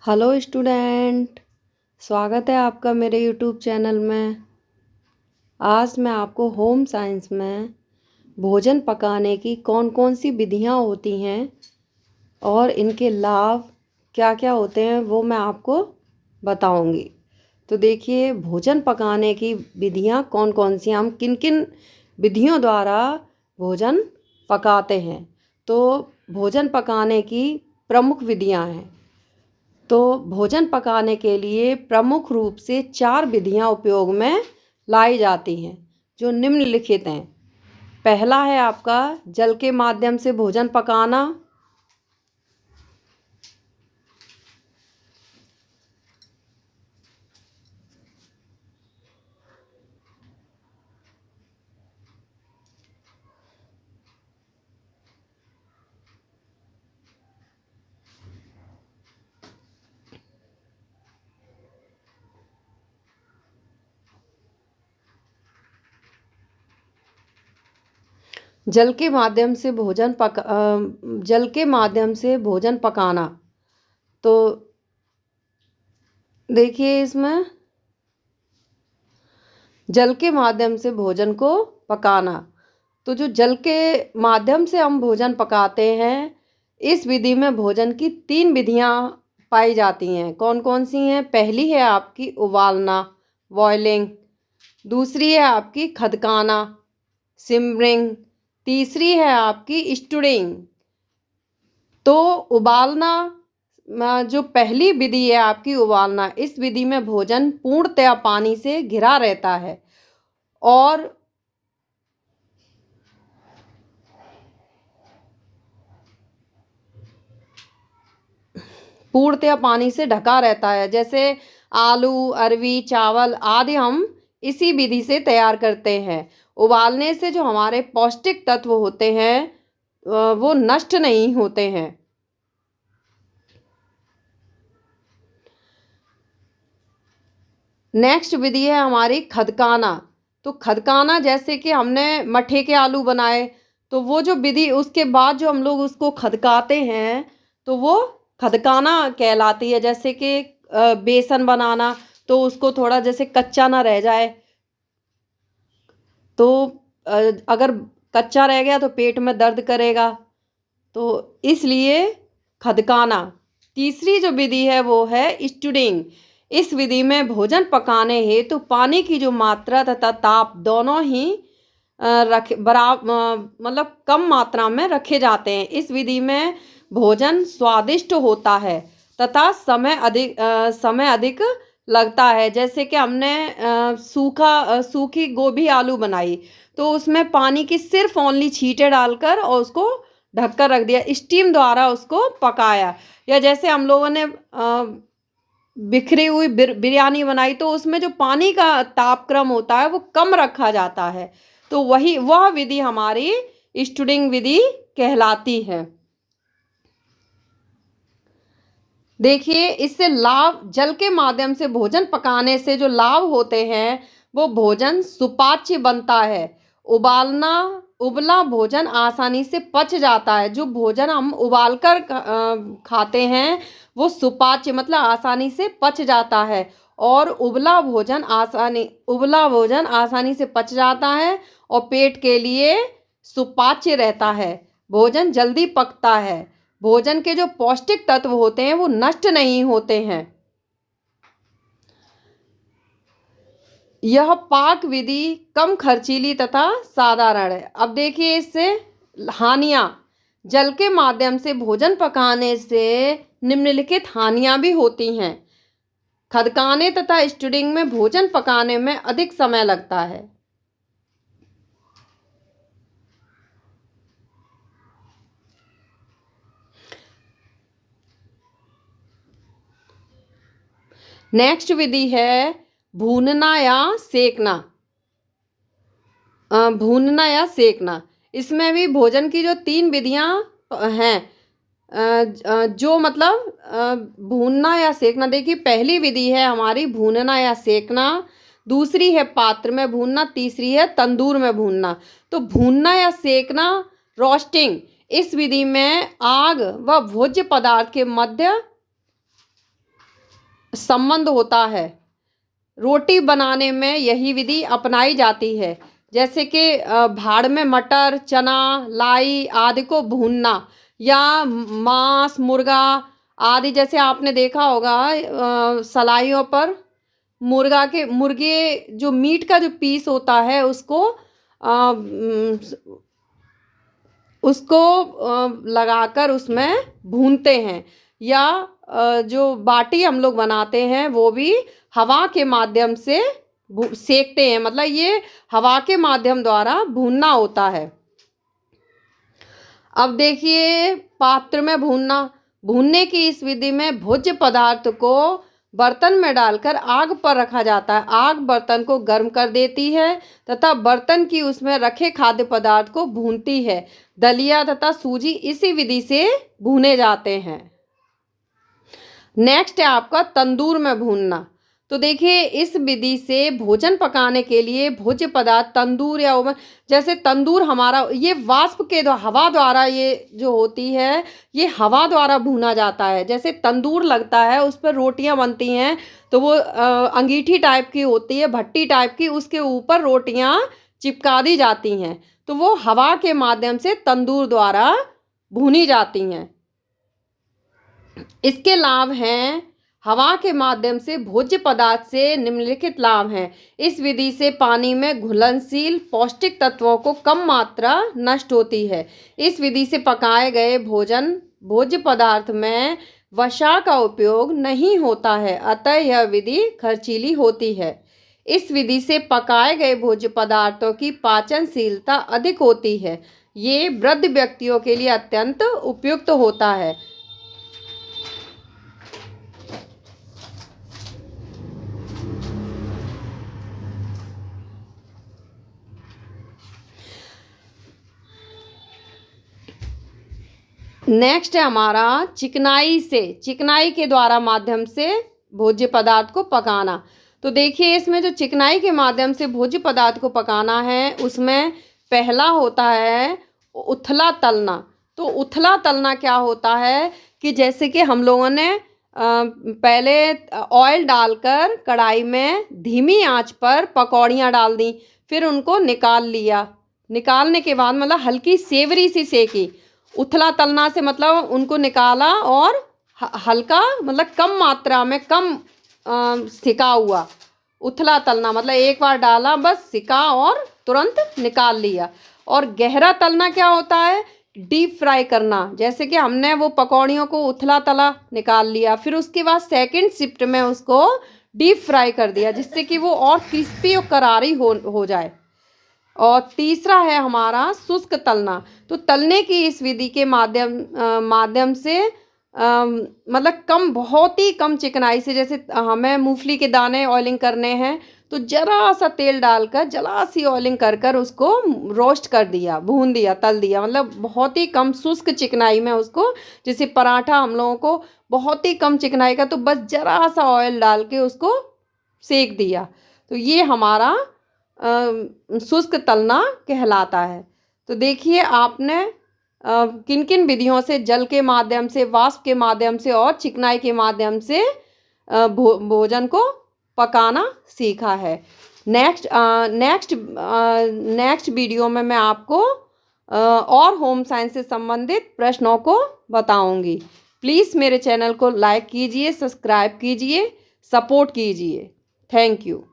Hello student. स्वागत है आपका मेरे यूट्यूब चैनल में। आज मैं आपको होम साइंस में भोजन पकाने की कौन कौन सी विधियां होती हैं और इनके लाभ क्या क्या होते हैं वो मैं आपको बताऊंगी। तो देखिए, भोजन पकाने की विधियां कौन कौन सी, हम किन किन विधियों द्वारा भोजन पकाते हैं। तो भोजन पकाने की प्रमुख विधियां हैं। तो भोजन पकाने के लिए प्रमुख रूप से 4 विधियां उपयोग में लाई जाती हैं, जो निम्नलिखित हैं। पहला है आपका जल के माध्यम से भोजन पकाना। जल के माध्यम से भोजन पकाना। तो देखिए, इसमें जल के माध्यम से भोजन को पकाना, तो जो जल के माध्यम से हम भोजन पकाते हैं, इस विधि में भोजन की 3 विधियां पाई जाती हैं। कौन कौन सी हैं? पहली है आपकी उबालना, बॉयलिंग। दूसरी है आपकी खदकाना, सिमरिंग। तीसरी है आपकी स्टूडिंग। तो उबालना, जो पहली विधि है आपकी उबालना, इस विधि में भोजन पूर्णतया पानी से घिरा रहता है और पूर्णतया पानी से ढका रहता है। जैसे आलू, अरवी, चावल आदि हम इसी विधि से तैयार करते हैं। उबालने से जो हमारे पौष्टिक तत्व होते हैं वो नष्ट नहीं होते हैं। नेक्स्ट विधि है हमारी खदकाना। तो खदकाना, जैसे कि हमने मठे के आलू बनाए, तो वो जो विधि उसके बाद जो हम लोग उसको खदकाते हैं, तो वो खदकाना कहलाती है। जैसे कि बेसन बनाना, तो उसको थोड़ा जैसे कच्चा ना रह जाए। तो अगर कच्चा रह गया तो पेट में दर्द करेगा, तो इसलिए खदकाना। तीसरी जो विधि है वो है स्टूडिंग। इस विधि में भोजन पकाने हेतु पानी की जो मात्रा तथा ताप दोनों ही रखे बराबर, मतलब कम मात्रा में रखे जाते हैं। इस विधि में भोजन स्वादिष्ट होता है तथा समय अधिक लगता है। जैसे कि हमने सूखी गोभी आलू बनाई, तो उसमें पानी की सिर्फ ओनली छींटे डालकर और उसको ढककर रख दिया, स्टीम द्वारा उसको पकाया। या जैसे हम लोगों ने बिखरी हुई बिरयानी बनाई, तो उसमें जो पानी का तापक्रम होता है वो कम रखा जाता है। तो वह विधि हमारी स्टूडिंग विधि कहलाती है। देखिए, इससे लाभ, जल के माध्यम से भोजन पकाने से जो लाभ होते हैं, वो भोजन सुपाच्य बनता है। उबला भोजन आसानी से पच जाता है। जो भोजन हम उबालकर खाते हैं वो सुपाच्य मतलब आसानी से पच जाता है। और उबला भोजन आसानी से पच जाता है और पेट के लिए सुपाच्य रहता है। भोजन जल्दी पकता है। भोजन के जो पौष्टिक तत्व होते हैं वो नष्ट नहीं होते हैं। यह पाक विधि कम खर्चीली तथा साधारण है। अब देखिए, इससे हानियां। जल के माध्यम से भोजन पकाने से निम्नलिखित हानियां भी होती हैं। खदकाने तथा स्टूडिंग में भोजन पकाने में अधिक समय लगता है। नेक्स्ट विधि है भूनना या सेकना। भूनना या सेकना, इसमें भी भोजन की जो 3 विधियां हैं, जो मतलब भूनना या सेकना। देखिए, पहली विधि है हमारी भूनना या सेकना। दूसरी है पात्र में भूनना। तीसरी है तंदूर में भूनना। तो भूनना या सेकना, रोस्टिंग, इस विधि में आग व भोज्य पदार्थ के मध्य संबंध होता है। रोटी बनाने में यही विधि अपनाई जाती है, जैसे कि भाड़ में मटर, चना, लाई आदि को भूनना, या मांस, मुर्गा आदि, जैसे आपने देखा होगा सलाइयों पर मुर्गे जो मीट का जो पीस होता है उसको लगाकर उसमें भूनते हैं, या जो बाटी हम लोग बनाते हैं वो भी हवा के माध्यम से सेकते हैं, मतलब ये हवा के माध्यम द्वारा भूनना होता है। अब देखिए पात्र में भूनने की इस विधि में भोज्य पदार्थ को बर्तन में डालकर आग पर रखा जाता है। आग बर्तन को गर्म कर देती है तथा बर्तन की उसमें रखे खाद्य पदार्थ को भूनती है। दलिया तथा सूजी इसी विधि से भूने जाते हैं। नेक्स्ट है आपका तंदूर में भूनना। तो देखिए इस विधि से भोजन पकाने के लिए भोज्य पदार्थ तंदूर या ओवन, जैसे तंदूर हमारा ये वाष्प के द्वारा, हवा द्वारा, ये जो होती है ये हवा द्वारा भूना जाता है। जैसे तंदूर लगता है उस पर रोटियां बनती हैं, तो वो अंगीठी टाइप की होती है, भट्टी टाइप की, उसके ऊपर रोटियां चिपका दी जाती हैं, तो वो हवा के माध्यम से तंदूर द्वारा भूनी जाती हैं। इसके लाभ हैं, हवा के माध्यम से भोज्य पदार्थ से निम्नलिखित लाभ हैं। इस विधि से पानी में घुलनशील पौष्टिक तत्वों को कम मात्रा नष्ट होती है। इस विधि से पकाए गए भोज्य पदार्थ में वसा का उपयोग नहीं होता है, अतः यह विधि खर्चीली होती है। इस विधि से पकाए गए भोज्य पदार्थों की पाचनशीलता अधिक होती है। ये वृद्ध व्यक्तियों के लिए अत्यंत उपयुक्त होता है। नेक्स्ट है हमारा चिकनाई के द्वारा माध्यम से भोज्य पदार्थ को पकाना। तो देखिए इसमें जो चिकनाई के माध्यम से भोज्य पदार्थ को पकाना है उसमें पहला होता है उथला तलना। तो उथला तलना क्या होता है कि जैसे कि हम लोगों ने पहले ऑयल डालकर कढ़ाई में धीमी आंच पर पकौड़ियाँ डाल दी, फिर उनको निकाल लिया। निकालने के बाद मतलब हल्की सेवरी सी सेकी। उथला तलना से मतलब उनको निकाला और हल्का मतलब कम मात्रा में कम सिका हुआ। उथला तलना मतलब एक बार डाला बस सिका और तुरंत निकाल लिया। और गहरा तलना क्या होता है, डीप फ्राई करना। जैसे कि हमने वो पकौड़ियों को उथला तला निकाल लिया, फिर उसके बाद सेकंड शिफ्ट में उसको डीप फ्राई कर दिया जिससे कि वो और क्रिस्पी और करारी हो जाए। और तीसरा है हमारा शुष्क तलना। तो तलने की इस विधि के माध्यम से मतलब बहुत ही कम चिकनाई से, जैसे हमें मूंगफली के दाने ऑयलिंग करने हैं तो जरा सा तेल डालकर जला सी ऑयलिंग कर उसको रोस्ट कर दिया, भून दिया, तल दिया, मतलब बहुत ही कम शुष्क चिकनाई में उसको। जैसे पराठा हम लोगों को बहुत ही कम चिकनाई का, तो बस जरा सा ऑयल डाल के उसको सेक दिया, तो ये हमारा शुष्क तलना कहलाता है। तो देखिए आपने किन किन विधियों से जल के माध्यम से, वाष्प के माध्यम से और चिकनाई के माध्यम से भोजन को पकाना सीखा है। नेक्स्ट वीडियो में मैं आपको और होम साइंस से संबंधित प्रश्नों को बताऊंगी। प्लीज़ मेरे चैनल को लाइक कीजिए, सब्सक्राइब कीजिए, सपोर्ट कीजिए। Thank you.